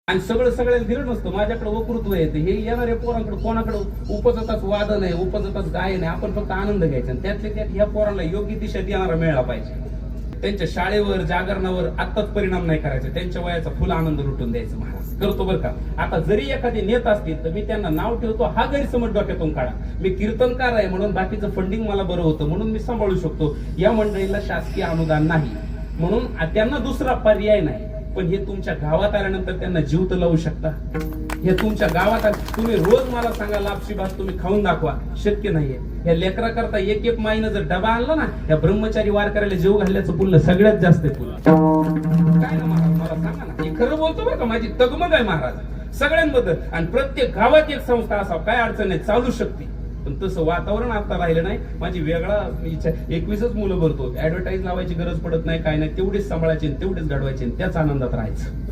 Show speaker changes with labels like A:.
A: आणि सगळं सगळ्याला दिलं नसतं. माझ्याकडे वक्तृत्व येते, हे येणाऱ्या पोरांकडे कोणाकडे उपजताच वादन आहे, उपजताच गायन आहे. आपण फक्त आनंद घ्यायचा आणि त्यातल्या त्यात ह्या पोरांना योग्य दिशा देणारा मिळाला पाहिजे. त्यांच्या शाळेवर जागरणावर आत्ताच परिणाम नाही करायचा, त्यांच्या वयाचा फुल आनंद लुटून द्यायचं. महाराज करतो बरं का. आता जरी एखादे नेत असतील तर मी त्यांना नाव ठेवतो, हा गैरसमज डोक्यातून काढा. मी कीर्तनकार आहे म्हणून बाकीचं फंडिंग मला बरं होतं म्हणून मी सांभाळू शकतो. या मंडळीला शासकीय अनुदान नाही म्हणून त्यांना दुसरा पर्याय नाही. पण हे तुमच्या गावात आल्यानंतर त्यांना जीव तर लावू शकता. हे तुमच्या गावात तुम्ही रोज मला सांगा लापशी भात तुम्ही खाऊन दाखवा, शक्य नाहीये. या लेकरा करता एक एक माईनं जर डबा आणला ना, या ब्रह्मचारी वार करायला जीव घालण्याचं पुल्ल सगळ्यात जास्त आहे. पुल्ल काय ना महाराज, मला सांगा ना. हे खरं बोलतो बरं का, माझी तगमग आहे महाराज सगळ्यांबद्दल. आणि प्रत्येक गावात एक संस्था असावं, काय अडचण नाही, चालू शकते. पण तसं वातावरण आता राहिलं नाही. माझी वेगळा इच्छा, 21च मुलं भरतो, ऍडव्हर्टाईज लावायची गरज पडत नाही, काय नाही. तेवढेच सांभाळायचे, तेवढेच घडवायचे, त्याच आनंदात राहायचं.